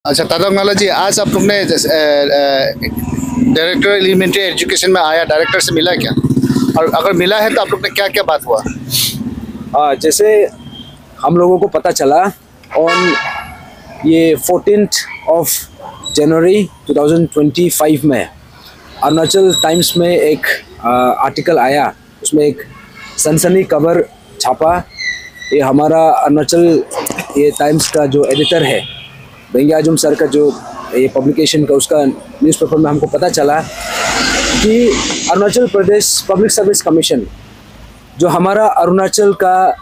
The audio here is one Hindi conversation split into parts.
अच्छा तादंगाला जी, आज आप लोग ने डायरेक्टर एलिमेंट्री एजुकेशन में आया, डायरेक्टर से मिला क्या? और अगर मिला है तो आप लोग ने क्या क्या बात हुआ? जैसे हम लोगों को पता चला ऑन ये 14th of January 2025 में अरुणाचल टाइम्स में एक आर्टिकल आया, उसमें एक सनसनी खबर छापा। ये हमारा अरुणाचल ये टाइम्स का जो एडिटर है बेंगे आजम सर का जो ये पब्लिकेशन का उसका न्यूज़पेपर में हमको पता चला कि Arunachal Pradesh public service commission जो हमारा अरुणाचल का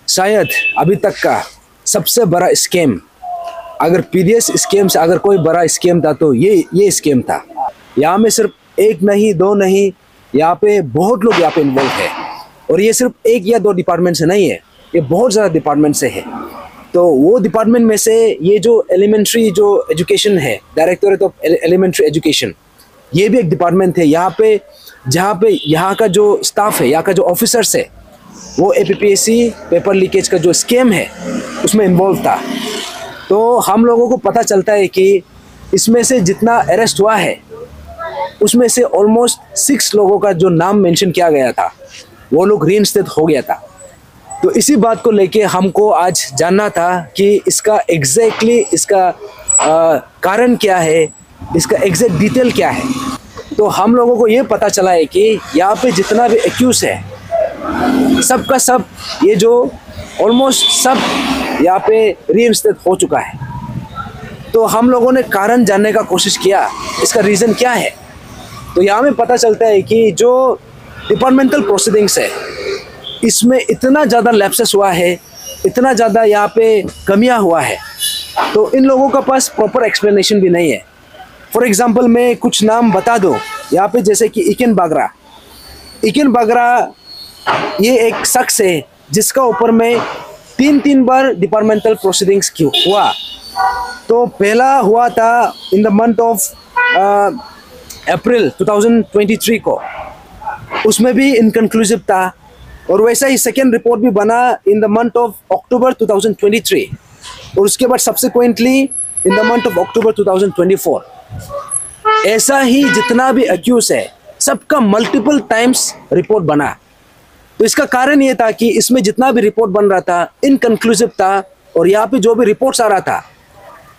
शायद अभी तक का सबसे बड़ा स्कैम, अगर पीडीएस स्कैम से अगर कोई बड़ा स्कैम था तो ये स्कैम था। यहाँ में सिर्फ एक नहीं दो नहीं, यहाँ पे बहुत लोग यहाँ पे इन्वॉल्व है और ये सिर्फ एक या दो डिपार्टमेंट से नहीं है, ये बहुत ज़्यादा डिपार्टमेंट से है। तो वो डिपार्टमेंट में से ये जो एलिमेंट्री जो एजुकेशन है, डायरेक्टोरेट ऑफ एलिमेंट्री एजुकेशन, ये भी एक डिपार्टमेंट है यहाँ पे, जहाँ पे यहाँ का जो स्टाफ है, यहाँ का जो ऑफिसर्स है, वो एपीपीएससी पेपर लीकेज का जो स्कैम है उसमें इन्वॉल्व था। तो हम लोगों को पता चलता है कि इसमें से जितना अरेस्ट हुआ है उसमें से ऑलमोस्ट 6 लोगों का जो नाम मेंशन किया गया था वो लोग रीइंस्टेट हो गया था। तो इसी बात को लेके हमको आज जानना था कि इसका एग्जैक्टली इसका कारण क्या है, इसका एग्जैक्ट डिटेल क्या है। तो हम लोगों को ये पता चला है कि यहाँ पे जितना भी एक्यूज है सब का सब ये जो ऑलमोस्ट सब यहाँ पे रीइंस्टेट हो चुका है। तो हम लोगों ने कारण जानने का कोशिश किया, इसका रीज़न क्या है। तो यहाँ में पता चलता है कि जो डिपार्टमेंटल प्रोसीडिंग्स है इसमें इतना ज़्यादा लैप्सेस हुआ है, इतना ज़्यादा यहाँ पे कमियाँ हुआ है, तो इन लोगों का पास प्रॉपर एक्सप्लेनेशन भी नहीं है। फॉर एग्जांपल मैं कुछ नाम बता दूँ यहाँ पे, जैसे कि इकेन बागरा ये एक शख्स है जिसका ऊपर में 3 बार डिपार्टमेंटल प्रोसीडिंग्स हुआ। तो पहला हुआ था in the month of April 2023 को, उसमें भी इनकन्क्लूसिव था। और वैसा ही सेकेंड रिपोर्ट भी बना in the month of October 2023 और उसके बाद subsequently in the month of October 2024। ऐसा ही जितना भी एक्यूज है सबका मल्टीपल टाइम्स रिपोर्ट बना। तो इसका कारण ये था कि इसमें जितना भी रिपोर्ट बन रहा था इनकन्क्लूसिव था और यहाँ पे जो भी रिपोर्ट्स आ रहा था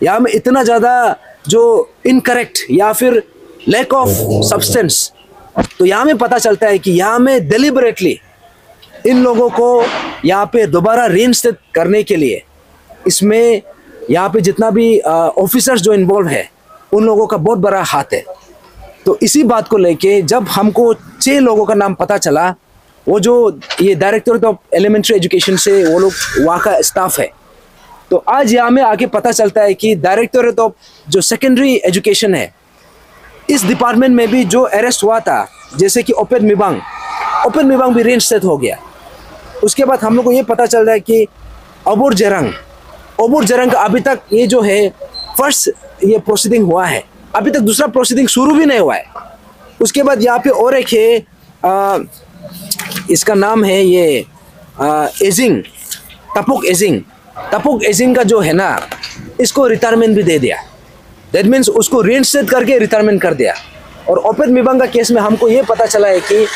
यहाँ में इतना ज़्यादा जो इनकरेक्ट या फिर लैक ऑफ सब्सटेंस। तो यहाँ में पता चलता है कि यहाँ में डेलिबरेटली इन लोगों को यहाँ पे दोबारा रीइंस्टेट करने के लिए इसमें यहाँ पे जितना भी ऑफिसर्स जो इन्वॉल्व है उन लोगों का बहुत बड़ा हाथ है। तो इसी बात को लेके जब हमको 6 लोगों का नाम पता चला, वो जो ये डायरेक्टोरेट ऑफ एलिमेंट्री एजुकेशन से वो लोग वहाँ का स्टाफ है, तो आज यहाँ में आके पता चलता है कि डायरेक्टोरेट ऑफ जो सेकेंडरी एजुकेशन है इस डिपार्टमेंट में भी जो अरेस्ट हुआ था, जैसे कि ओपेन मिबांग भी रीइंस्टेट हो गया। उसके बाद हम लोग को ये पता चल रहा है कि अबोर जरंग का अभी तक ये जो है फर्स्ट ये प्रोसीडिंग हुआ है, अभी तक दूसरा प्रोसीडिंग शुरू भी नहीं हुआ है। उसके बाद यहाँ पे और एक है इसका नाम है ये तपुक एजिंग का जो है ना, इसको रिटायरमेंट भी दे दिया। दैट मीन्स उसको रीइंस्टेट करके रिटायरमेंट कर दिया। और ओपेन मिबांग का केस में हमको ये पता चला है कि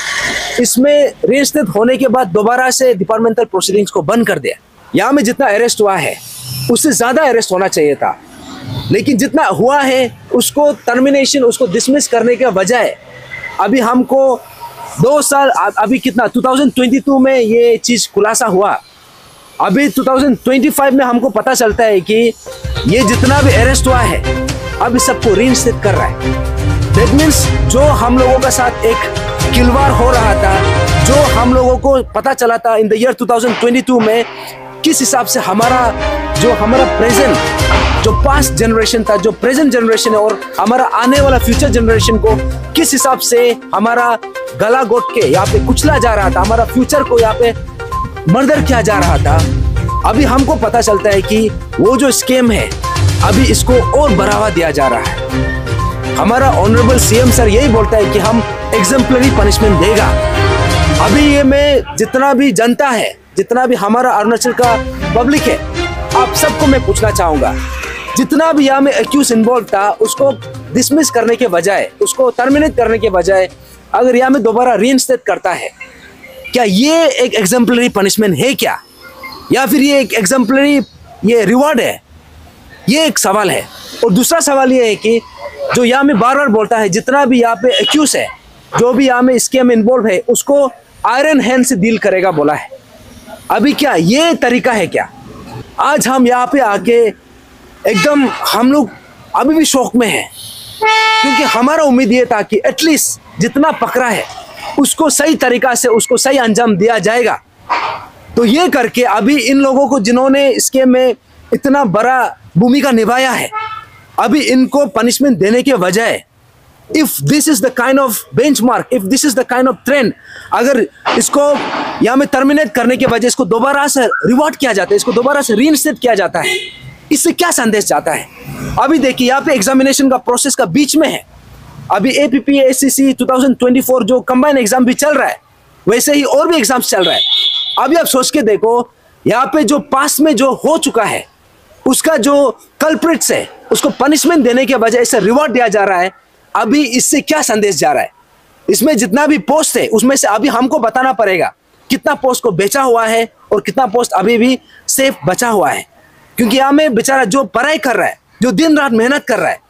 इसमें रीइंस्टेट होने के बाद दोबारा से डिपार्टमेंटल प्रोसीडिंग्स को बंद कर दिया। यहाँ में जितना अरेस्ट हुआ है उससे ज़्यादा अरेस्ट होना चाहिए था, लेकिन जितना हुआ है उसको टर्मिनेशन, उसको डिसमिस करने के बजाय अभी हमको 2 साल, अभी कितना 2022 में ये चीज़ खुलासा हुआ, अभी 2025 में हमको पता चलता है कि ये जितना भी अरेस्ट हुआ है अभी सबको रीइंस्टेट कर रहा है। दैट मीन्स जो हम लोगों का साथ एक खिलवाड़ हो रहा था, जो हम लोगों को पता चला था इन द ईयर 2022 में, किस हिसाब से हमारा प्रेजेंट जो पास्ट जनरेशन था, जो प्रेजेंट जनरेशन है और हमारा आने वाला फ्यूचर जनरेशन को किस हिसाब से हमारा गला घोट के यहाँ पे कुचला जा रहा था, हमारा फ्यूचर को यहाँ पे मर्डर किया जा रहा था। अभी हमको पता चलता है कि वो जो स्कैम है अभी इसको और बढ़ावा दिया जा रहा है। हमारा ऑनरेबल सीएम सर यही बोलता है कि हम एग्जाम्पलरी पनिशमेंट देगा। अभी ये में जितना भी जनता है, जितना भी हमारा अरुणाचल का पब्लिक है, आप सबको मैं पूछना चाहूँगा, जितना भी यहाँ में एक्यूज इन्वॉल्व था उसको डिसमिस करने के बजाय, उसको टर्मिनेट करने के बजाय अगर यहाँ में दोबारा रीइंस्टेट करता है, क्या ये एक एग्जाम्पलरी पनिशमेंट है क्या, या फिर ये एक एग्जाम्पलरी ये रिवॉर्ड है? ये एक सवाल है। और दूसरा सवाल ये है कि जो यहाँ में बार बार बोलता है जितना भी यहाँ पे एक्यूज है, जो भी यहाँ में स्कैम इन्वॉल्व है, उसको आयरन हैंड से डील करेगा बोला है। अभी क्या ये तरीका है क्या? आज हम यहाँ पे आके एकदम हम लोग अभी भी शौक में हैं, क्योंकि हमारा उम्मीद ये था कि एटलीस्ट जितना पकड़ा है उसको सही तरीका से उसको सही अंजाम दिया जाएगा। तो ये करके अभी इन लोगों को जिन्होंने इसके में इतना बड़ा भूमिका निभाया है, अभी इनको पनिशमेंट देने के बजाय, if this is the kind of benchmark, if this is the kind of trend, अगर इसको यहाँ में टर्मिनेट करने के बजाय इसको दोबारा से रिवॉर्ड किया जाता है, इसको दोबारा से रीइंस्टेट किया जाता है, इससे क्या संदेश जाता है? अभी देखिए यहाँ पे एग्जामिनेशन का प्रोसेस का बीच में है, अभी APP ACC 2024 जो कंबाइन एग्जाम भी चल रहा है, वैसे ही और भी एग्जाम्स चल रहा है। अभी आप सोच के देखो, यहाँ पे जो पास में जो हो चुका है उसका जो कल्प्रिट्स है उसको पनिशमेंट देने के बजाय इसे रिवॉर्ड दिया जा रहा है। अभी इससे क्या संदेश जा रहा है? इसमें जितना भी पोस्ट है उसमें से अभी हमको बताना पड़ेगा कितना पोस्ट को बेचा हुआ है और कितना पोस्ट अभी भी सेफ बचा हुआ है, क्योंकि यहाँ में बेचारा जो पढ़ाई कर रहा है, जो दिन रात मेहनत कर रहा है,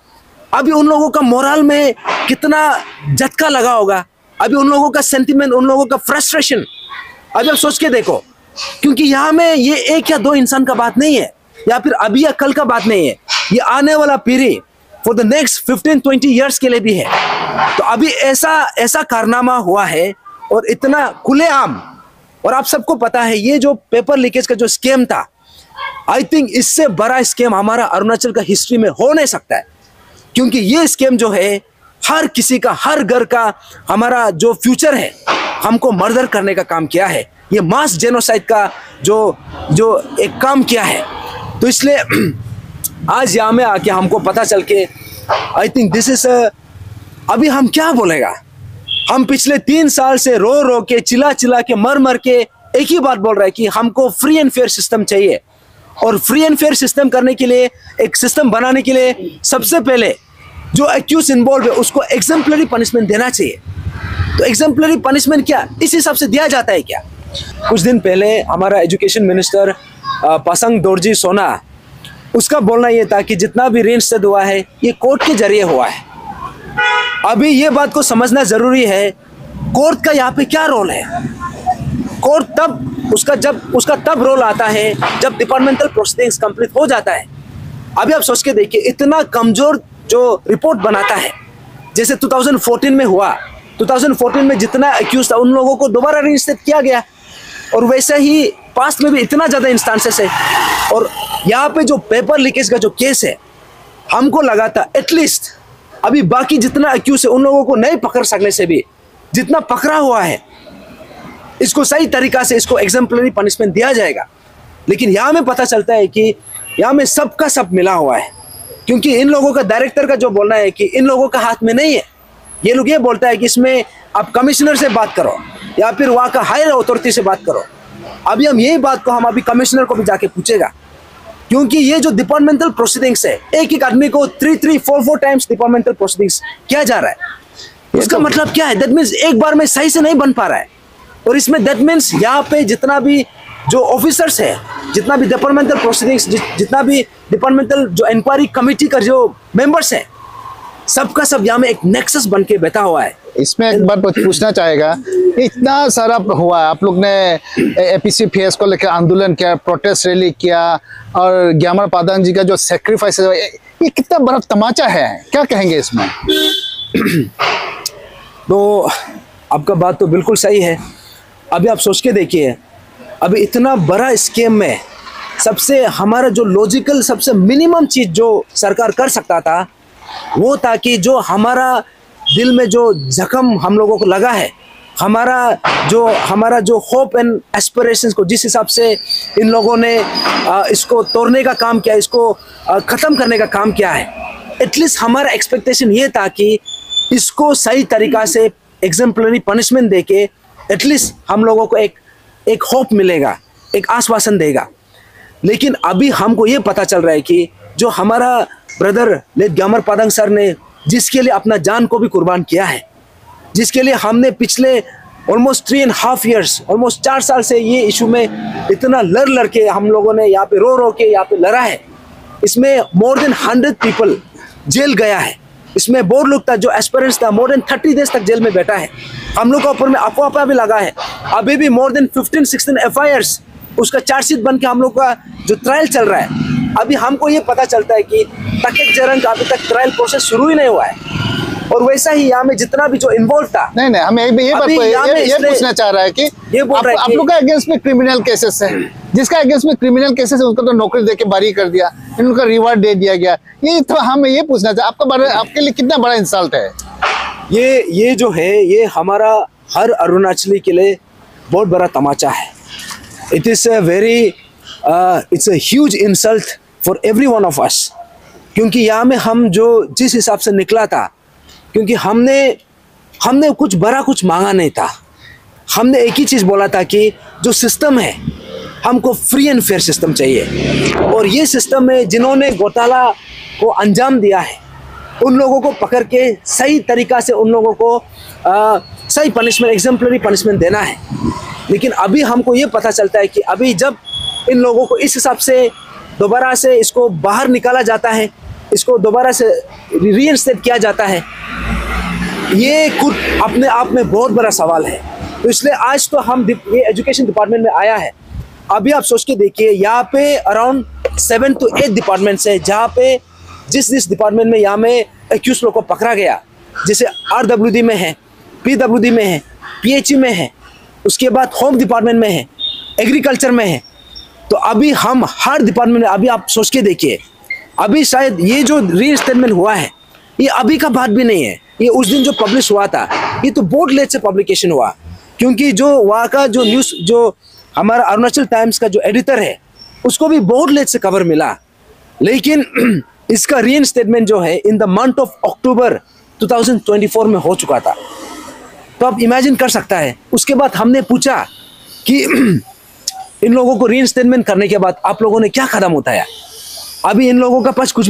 अभी उन लोगों का मोरल में कितना झटका लगा होगा, अभी उन लोगों का सेंटिमेंट, उन लोगों का फ्रस्ट्रेशन, अभी आप सोच के देखो। क्योंकि यहाँ में ये एक या दो इंसान का बात नहीं है, या फिर अभी या कल का बात नहीं है, ये आने वाला पीढ़ी फॉर द नेक्स्ट 15-20 ईयर्स के लिए भी है। तो अभी ऐसा कारनामा हुआ है और इतना खुलेआम, और आप सबको पता है ये जो पेपर लीकेज का जो स्कैम था, आई थिंक इससे बड़ा स्कैम हमारा अरुणाचल का हिस्ट्री में हो नहीं सकता है, क्योंकि ये स्कैम जो है हर किसी का, हर घर का, हमारा जो फ्यूचर है हमको मर्डर करने का काम किया है, ये मास जेनोसाइड का जो एक काम किया है। तो इसलिए आज यहाँ में आके हमको पता चल के आई थिंक दिस इज अभी हम क्या बोलेगा, हम पिछले 3 साल से रो के चिल्ला के मर के एक ही बात बोल रहे हैं कि हमको फ्री एंड फेयर सिस्टम चाहिए। और फ्री एंड फेयर सिस्टम करने के लिए, एक सिस्टम बनाने के लिए सबसे पहले जो एक्यूज इन्वॉल्व है उसको एग्जाम्पलरी पनिशमेंट देना चाहिए। तो एग्जाम्पलरी पनिशमेंट क्या इस हिसाब से दिया जाता है क्या? कुछ दिन पहले हमारा एजुकेशन मिनिस्टर पासांग दोरजी सोना, उसका बोलना ये था कि जितना भी रीइंस्टेट हुआ है ये कोर्ट के जरिए हुआ है। अभी ये बात को समझना जरूरी है, कोर्ट का यहाँ पे क्या रोल है। कोर्ट तब उसका तब रोल आता है जब डिपार्टमेंटल प्रोसीडिंग्स कंप्लीट हो जाता है। अभी आप सोच के देखिए, इतना कमजोर जो रिपोर्ट बनाता है, जैसे 2014 में हुआ, 2014 में जितना एक्यूज था उन लोगों को दोबारा रीइंस्टेट किया गया, और वैसे ही पास्ट में भी इतना ज़्यादा इंस्टांसेस है। और यहाँ पे जो पेपर लीकेज का जो केस है, हमको लगा था एटलीस्ट अभी बाकी जितना एक्यूज है उन लोगों को नहीं पकड़ सकने से भी जितना पकड़ा हुआ है इसको सही तरीका से इसको एग्जाम्पलरी पनिशमेंट दिया जाएगा। लेकिन यहाँ में पता चलता है कि यहाँ में सबका सब मिला हुआ है, क्योंकि इन लोगों का डायरेक्टर का जो बोलना है कि इन लोगों का हाथ में नहीं है। ये लोग ये बोलता है कि इसमें आप कमिश्नर से बात करो या फिर वहाँ का हायर अथॉरिटी से बात करो। अभी हम यही बात को हम अभी कमिश्नर को भी जाके पूछेगा, क्योंकि ये जो डिपार्टमेंटल प्रोसीडिंग्स है, एक आदमी को 3-4 टाइम्स डिपार्टमेंटल प्रोसीडिंग्स किया जा रहा है। उसका मतलब क्या है? दैट मीन्स एक बार में सही से नहीं बन पा रहा है। और इसमें दैट मीन्स यहाँ पे जितना भी जो ऑफिसर्स है, जितना भी डिपार्टमेंटल प्रोसीडिंग्स, जितना भी डिपार्टमेंटल जो इंक्वायरी कमेटी का जो मेंबर्स है, सबका सब यहाँ में एक नेक्सस बन के बैठा हुआ है। इसमें एक बार पूछना चाहेगा, इतना सारा हुआ, आप लोग ने APCPS को लेकर आंदोलन किया, प्रोटेस्ट रैली किया, और ग्यामर पादान जी का जो सेक्रीफाइस है, ये कितना बड़ा तमाचा है, क्या कहेंगे इसमें? तो आपका बात तो बिल्कुल सही है। अभी आप सोच के देखिए, अभी इतना बड़ा स्कीम में सबसे हमारा जो लॉजिकल सबसे मिनिमम चीज़ जो सरकार कर सकता था वो था कि जो हमारा दिल में जो जख्म हम लोगों को लगा है, हमारा जो होप एंड एस्पिरेशंस को जिस हिसाब से इन लोगों ने इसको तोड़ने का काम किया, इसको ख़त्म करने का काम किया है, एटलीस्ट हमारा एक्सपेक्टेशन ये था कि इसको सही तरीक़ा से एग्जाम्पलरी पनिशमेंट देके एटलीस्ट हम लोगों को एक होप मिलेगा, एक आश्वासन देगा। लेकिन अभी हमको ये पता चल रहा है कि जो हमारा ब्रदर लेट ग्यामर पादंग सर ने जिसके लिए अपना जान को भी कुर्बान किया है, जिसके लिए हमने पिछले ऑलमोस्ट 3.5 years, ऑलमोस्ट 4 साल से ये इशू में इतना लड़ के हम लोगों ने यहाँ पे रो के यहाँ पे लड़ा है। इसमें मोर देन 100 people जेल गया है। इसमें बहुत लोग था जो एस्पिरेंट्स था, मोर देन 30 days तक जेल में बैठा है। हम लोग का ऊपर में अफवाह भी लगा है। अभी भी मोर देन 15-16 FIRs उसका चार्जशीट बन के हम लोग का जो ट्रायल चल रहा है। अभी हमको ये पता चलता है कि तकेत जरंग का अभी तक ट्रायल प्रोसेस शुरू ही नहीं हुआ है। और वैसा ही यहाँ में जितना भी जो इन्वॉल्व था, नहीं हमें ये पूछना चाह रहा है कि आप लोग का अगेंस्ट में क्रिमिनल केसेस है, जिसका अगेंस्ट में क्रिमिनल केसेस है उसको तो नौकरी देके बारी कर दिया, इनका रिवार्ड दे दिया गया। ये तो हमें ये पूछना चाहिए आपके लिए कितना बड़ा इंसल्ट है ये जो है, ये हमारा हर अरुणाचली के लिए बहुत बड़ा तमाचा है। It is it's a huge insult for every one of us, क्योंकि यहाँ में हम जो जिस हिसाब से निकला था, क्योंकि हमने कुछ बड़ा कुछ मांगा नहीं था। हमने एक ही चीज़ बोला था कि जो सिस्टम है हमको फ्री एंड फेयर सिस्टम चाहिए, और ये सिस्टम में जिन्होंने घोटाला को अंजाम दिया है उन लोगों को पकड़ के सही तरीक़ा से उन लोगों को सही पनिशमेंट, एग्जाम्पलरी पनिशमेंट देना है। लेकिन अभी हमको ये पता चलता है कि अभी जब इन लोगों को इस हिसाब से दोबारा से इसको बाहर निकाला जाता है, इसको दोबारा से रीइंस्टेट किया जाता है, ये खुद अपने आप में बहुत बड़ा सवाल है। तो इसलिए आज तो हम ये एजुकेशन डिपार्टमेंट में आया है। अभी आप सोच के देखिए, यहाँ पे अराउंड 7 to 8 डिपार्टमेंट्स है, जहाँ पे जिस डिपार्टमेंट में यहाँ में एक्यूज लोग को पकड़ा गया, जैसे RWD में है, PWD में है, PHE में है, उसके बाद होम डिपार्टमेंट में है, एग्रीकल्चर में है। तो अभी हम हर डिपार्टमेंट में, अभी आप सोच के देखिए, अभी शायद ये जो रीइंस्टेटमेंट हुआ है ये अभी का बात भी नहीं है, ये उस दिन जो पब्लिश हुआ था ये तो बहुत लेट से पब्लिकेशन हुआ, क्योंकि जो वहाँ का जो न्यूज़, जो हमारा अरुणाचल टाइम्स का जो एडिटर है उसको भी बहुत लेट से कवर मिला। लेकिन इसका रीइंस्टेटमेंट जो है in the month of October 2024 में हो चुका था। तो आप इमेजिन कर सकता है। उसके बाद हमने पूछा कि इन लोगों को रीइंस्टेटमेंट करने के बाद आप लोगों ने क्या कदम उठाया। अभी इन लोगों का पास कुछ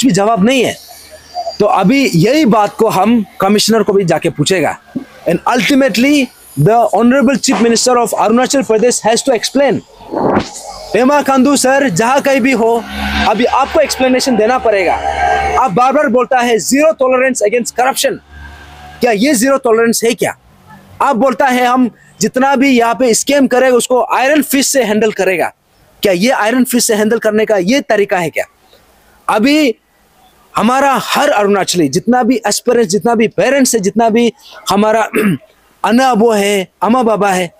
भी जवाब नहीं है। तो अभी यही बात को हम कमिश्नर को भी जाके पूछेगा, and ultimately the honourable chief minister of Arunachal Pradesh has to explain. Pema Khandu sir, जहाँ कहीं भी हो, अभी आपको एक्सप्लेनेशन देना पड़ेगा। आप बार बार बोलता है जीरो टॉलरेंस अगेंस्ट करप्शन, क्या ये जीरो टॉलरेंस है क्या? आप बोलता है हम जितना भी यहाँ पे स्कैम करेगा उसको आयरन फिस्ट से हैंडल करेगा, क्या ये आयरन फिस्ट से हैंडल करने का ये तरीका है क्या? अभी हमारा हर अरुणाचली, जितना भी एस्पिरेंट्स, जितना भी पेरेंट्स है, जितना भी हमारा अन्ना अबो है, अम्मा बाबा है,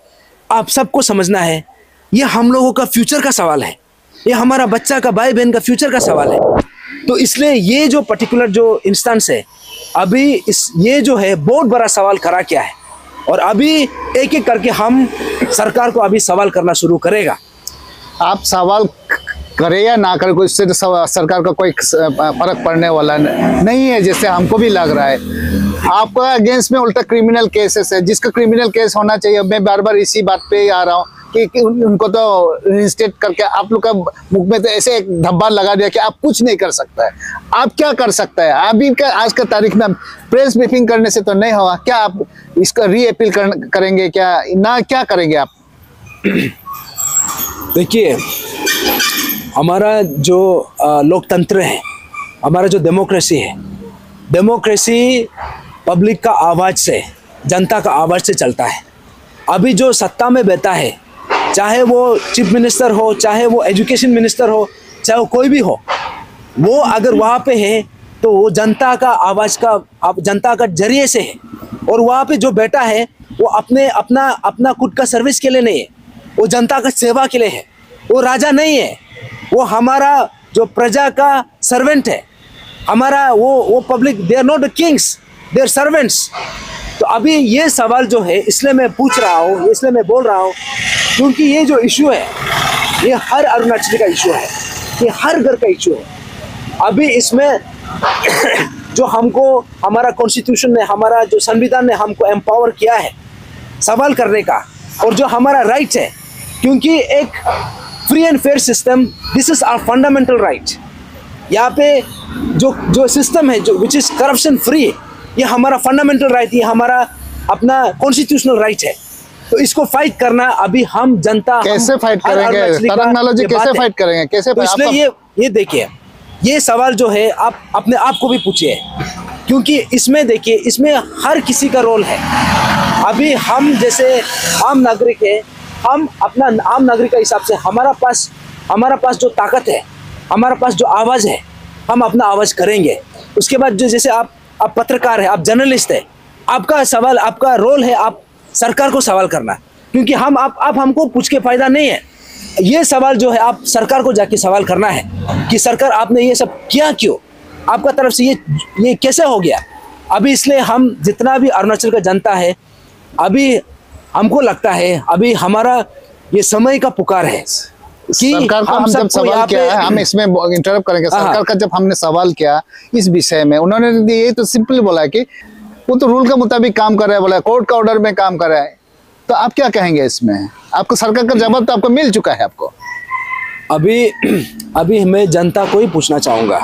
आप सबको समझना है ये हम लोगों का फ्यूचर का सवाल है, ये हमारा बच्चा का, भाई बहन का फ्यूचर का सवाल है। तो इसलिए ये जो पर्टिकुलर जो इंस्टेंस है अभी ये जो है बहुत बड़ा सवाल खड़ा किया है, और अभी एक एक करके हम सरकार को अभी सवाल करना शुरू करेगा। आप सवाल करे या ना करे, इससे तो सरकार का कोई फर्क पड़ने वाला नहीं है, जैसे हमको भी लग रहा है। आपका अगेंस्ट में उल्टा क्रिमिनल केसेस है, जिसका क्रिमिनल केस होना चाहिए। मैं बार बार इसी बात पे आ रहा हूँ कि उनको तो रिस्टेट करके आप लोग का मुख में तो ऐसे एक धब्बा लगा दिया कि आप कुछ नहीं कर सकता है। आप क्या कर सकता है? अभी का आज का तारीख में प्रेस ब्रीफिंग करने से तो नहीं होगा। क्या आप इसका री अपील करेंगे क्या ना, क्या करेंगे आप? देखिए, हमारा जो लोकतंत्र है, हमारा जो डेमोक्रेसी है, डेमोक्रेसी पब्लिक का आवाज़ से, जनता का आवाज़ से चलता है। अभी जो सत्ता में बैठा है, चाहे वो चीफ मिनिस्टर हो, चाहे वो एजुकेशन मिनिस्टर हो, चाहे वो कोई भी हो, वो अगर वहाँ पे है तो वो जनता का आवाज़ का, जनता का जरिए से है। और वहाँ पे जो बैठा है वो अपना खुद का सर्विस के लिए नहीं है, वो जनता का सेवा के लिए है। वो राजा नहीं है, वो हमारा जो प्रजा का सर्वेंट है। हमारा वो public, they are not the kings, they are servants. तो अभी ये सवाल जो है, इसलिए मैं पूछ रहा हूँ, इसलिए मैं बोल रहा हूँ, क्योंकि ये जो इशू है ये हर अरुणाचली का इशू है, ये हर घर का इशू है। अभी इसमें जो हमको हमारा कॉन्स्टिट्यूशन ने, हमारा जो संविधान ने हमको एम्पावर किया है सवाल करने का, और जो हमारा राइट है, क्योंकि एक free and fair system, this is our fundamental right. यहाँ पे जो जो सिस्टम है जो विच इज करप्शन फ्री, ये हमारा फंडामेंटल राइट, ये हमारा अपना कॉन्स्टिट्यूशनल राइट है। तो इसको फाइट करना अभी हम जनता कैसे फाइट करेंगे तरंग नालो जी, कैसे फाइट करेंगे, कैसे? तो इसलिए ये देखिए, ये सवाल जो है आप अपने आप को भी पूछिए, क्योंकि इसमें देखिए इसमें हर किसी का रोल है। अभी हम जैसे आम नागरिक है, हम अपना आम नागरिक के हिसाब से हमारा पास जो ताकत है, हमारा पास जो आवाज़ है, हम अपना आवाज़ करेंगे। उसके बाद जो जैसे आप पत्रकार है, आप जर्नलिस्ट है, आपका सवाल, आपका रोल है आप सरकार को सवाल करना, क्योंकि हम आप हमको पूछ के फायदा नहीं है। ये सवाल जो है आप सरकार को जाके सवाल करना है कि सरकार आपने ये सब किया क्यों, आपका तरफ से ये कैसे हो गया। अभी इसलिए हम जितना भी अरुणाचल का जनता है, अभी हमको लगता है अभी हमारा ये समय का पुकार है कि सरकार को हम जब सवाल किया है, हम इसमें इंटरप्ट करेंगे, सरकार का जब हमने सवाल किया इस विषय में, उन्होंने ये तो सिंपल बोला है कि वो तो रूल के मुताबिक काम कर रहा है, बोला कोर्ट का ऑर्डर में काम कर रहा है। तो आप क्या कहेंगे इसमें? आपको सरकार का जवाब तो आपको मिल चुका है। आपको अभी मैं जनता को ही पूछना चाहूँगा,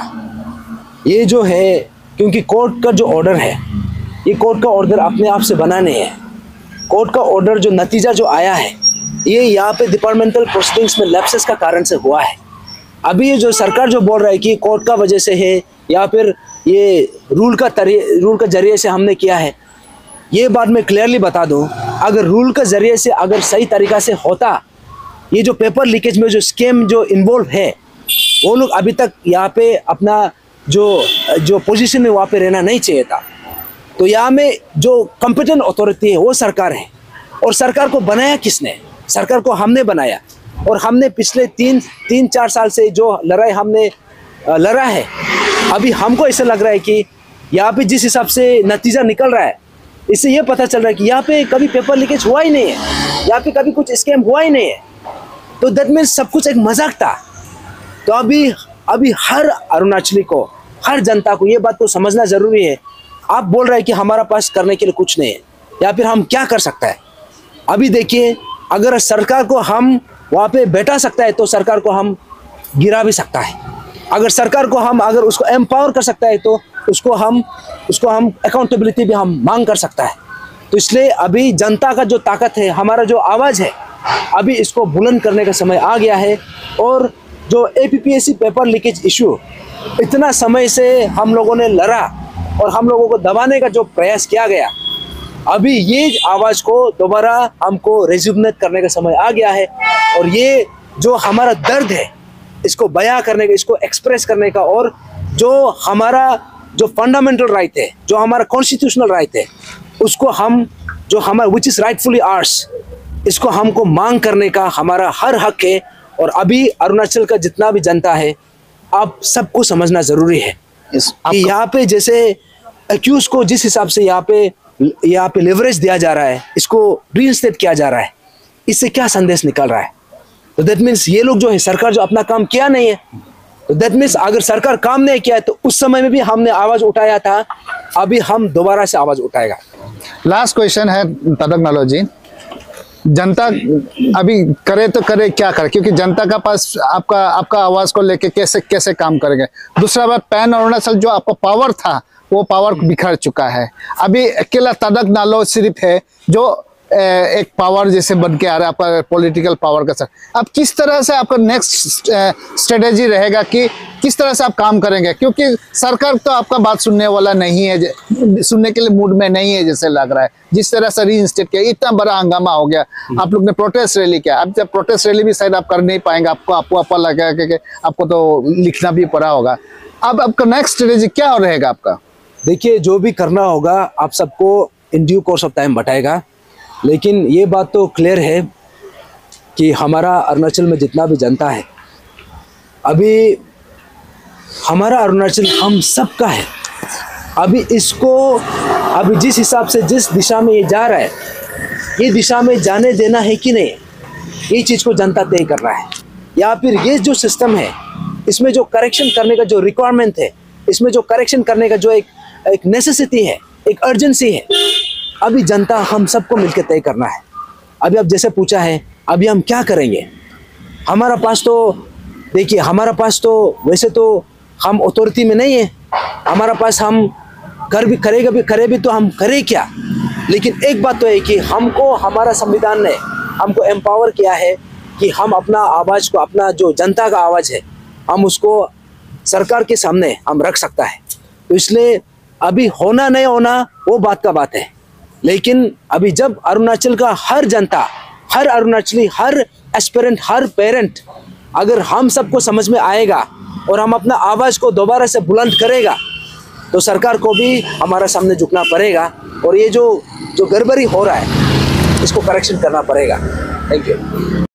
ये जो है, क्योंकि कोर्ट का जो ऑर्डर है, ये कोर्ट का ऑर्डर अपने आप से बना नहीं है। कोर्ट का ऑर्डर जो नतीजा जो आया है, ये यहाँ पे डिपार्टमेंटल प्रोसीडिंग्स में लैप्सेस का कारण से हुआ है। अभी ये जो सरकार जो बोल रहा है कि कोर्ट का वजह से है या फिर ये रूल का जरिए से हमने किया है, ये बात मैं क्लियरली बता दूं, अगर रूल का जरिए से अगर सही तरीक़ा से होता, ये जो पेपर लीकेज में जो स्कैम जो इन्वॉल्व है, वो लोग अभी तक यहाँ पे अपना जो पोजीशन में वहाँ पे रहना नहीं चाहिए था। तो यहाँ में जो कॉम्पिटेंट अथॉरिटी है वो सरकार है, और सरकार को बनाया किसने? सरकार को हमने बनाया, और हमने पिछले तीन चार साल से जो लड़ाई हमने लड़ा है, अभी हमको ऐसा लग रहा है कि यहाँ पे जिस हिसाब से नतीजा निकल रहा है, इससे ये पता चल रहा है कि यहाँ पे कभी पेपर लीकेज हुआ ही नहीं है, यहाँ पे कभी कुछ स्कैम हुआ ही नहीं है। तो दैट मीन्स सब कुछ एक मजाक था। तो अभी हर अरुणाचली को, हर जनता को ये बात को समझना जरूरी है। आप बोल रहे हैं कि हमारा पास करने के लिए कुछ नहीं है, या फिर हम क्या कर सकता है? अभी देखिए, अगर सरकार को हम वहाँ पे बैठा सकता है तो सरकार को हम गिरा भी सकता है। अगर सरकार को हम अगर उसको एम्पावर कर सकता है तो उसको हम अकाउंटेबिलिटी भी हम मांग कर सकता है। तो इसलिए अभी जनता का जो ताकत है, हमारा जो आवाज़ है, अभी इसको बुलंद करने का समय आ गया है। और जो APPSC पेपर लीकेज इशू इतना समय से हम लोगों ने लड़ा और हम लोगों को दबाने का जो प्रयास किया गया, अभी ये आवाज़ को दोबारा हमको रेजुवनेट करने का समय आ गया है। और ये जो हमारा दर्द है, इसको बयां करने का, इसको एक्सप्रेस करने का, और जो हमारा जो फंडामेंटल राइट है, जो हमारा कॉन्स्टिट्यूशनल राइट है, उसको हम जो हमारा विच इज़ राइटफुली आर्स, इसको हमको मांग करने का हमारा हर हक है। और अभी अरुणाचल का जितना भी जनता है, आप सबको समझना ज़रूरी है कि यहाँ पे जैसे एक्यूज को जिस हिसाब से यहाँ पे लेवरेज दिया जा रहा है, इसको रीइंस्टेट किया जा रहा है, इससे क्या संदेश निकल रहा है? तो दैट मीन्स ये लोग जो है, सरकार जो अपना काम किया नहीं है। तो दैट मीन्स अगर सरकार काम नहीं किया है तो उस समय में भी हमने आवाज़ उठाया था, अभी हम दोबारा से आवाज़ उठाएगा। लास्ट क्वेश्चन है तरंग नालो जी, जनता अभी करे तो करे क्या करे, क्योंकि जनता का पास आपका आवाज़ को लेके कैसे काम करेंगे। दूसरा बात, पैन अरुणाचल जो आपका पावर था, वो पावर बिखर चुका है। अभी अकेला तरंग नालो सिर्फ है जो एक पावर जैसे बन के आ रहा है, आपका पॉलिटिकल पावर का सर। अब किस तरह से आपका नेक्स्ट स्ट्रेटेजी रहेगा कि किस तरह से आप काम करेंगे, क्योंकि सरकार तो आपका बात सुनने वाला नहीं है, सुनने के लिए मूड में नहीं है जैसे लग रहा है। जिस तरह से रीइंस्टेट किया, इतना बड़ा हंगामा हो गया, आप लोग ने प्रोटेस्ट रैली किया। अब जब प्रोटेस्ट रैली भी शायद आप कर नहीं पाएंगे, आपको लगा कि आपको तो लिखना भी पड़ा होगा। अब आपका नेक्स्ट स्ट्रेटेजी क्या रहेगा आपका? देखिए, जो भी करना होगा आप सबको in due course of time बताएगा, लेकिन ये बात तो क्लियर है कि हमारा अरुणाचल में जितना भी जनता है, अभी हमारा अरुणाचल हम सबका है। अभी इसको अभी जिस हिसाब से जिस दिशा में ये जा रहा है, ये दिशा में जाने देना है कि नहीं, ये चीज़ को जनता तय कर रहा है। या फिर ये जो सिस्टम है, इसमें जो करेक्शन करने का जो रिक्वायरमेंट है, इसमें जो करेक्शन करने का जो एक नेसेसिटी है, एक अर्जेंसी है, अभी जनता हम सबको मिलकर तय करना है। अभी आप जैसे पूछा है, अभी हम क्या करेंगे? हमारा पास तो देखिए, हमारा पास तो वैसे तो हम अथॉरिटी में नहीं है, हमारा पास हम करे भी तो हम करें क्या। लेकिन एक बात तो है कि हमको हमारा संविधान ने हमको एम्पावर किया है कि हम अपना आवाज़ को, अपना जो जनता का आवाज़ है, हम उसको सरकार के सामने हम रख सकता है। तो इसलिए अभी होना नहीं होना वो बात का बात है, लेकिन अभी जब अरुणाचल का हर जनता, हर अरुणाचली, हर एस्पिरेंट, हर पेरेंट अगर हम सबको समझ में आएगा और हम अपना आवाज़ को दोबारा से बुलंद करेगा तो सरकार को भी हमारा सामने झुकना पड़ेगा और ये जो गड़बड़ी हो रहा है इसको करेक्शन करना पड़ेगा। Thank you.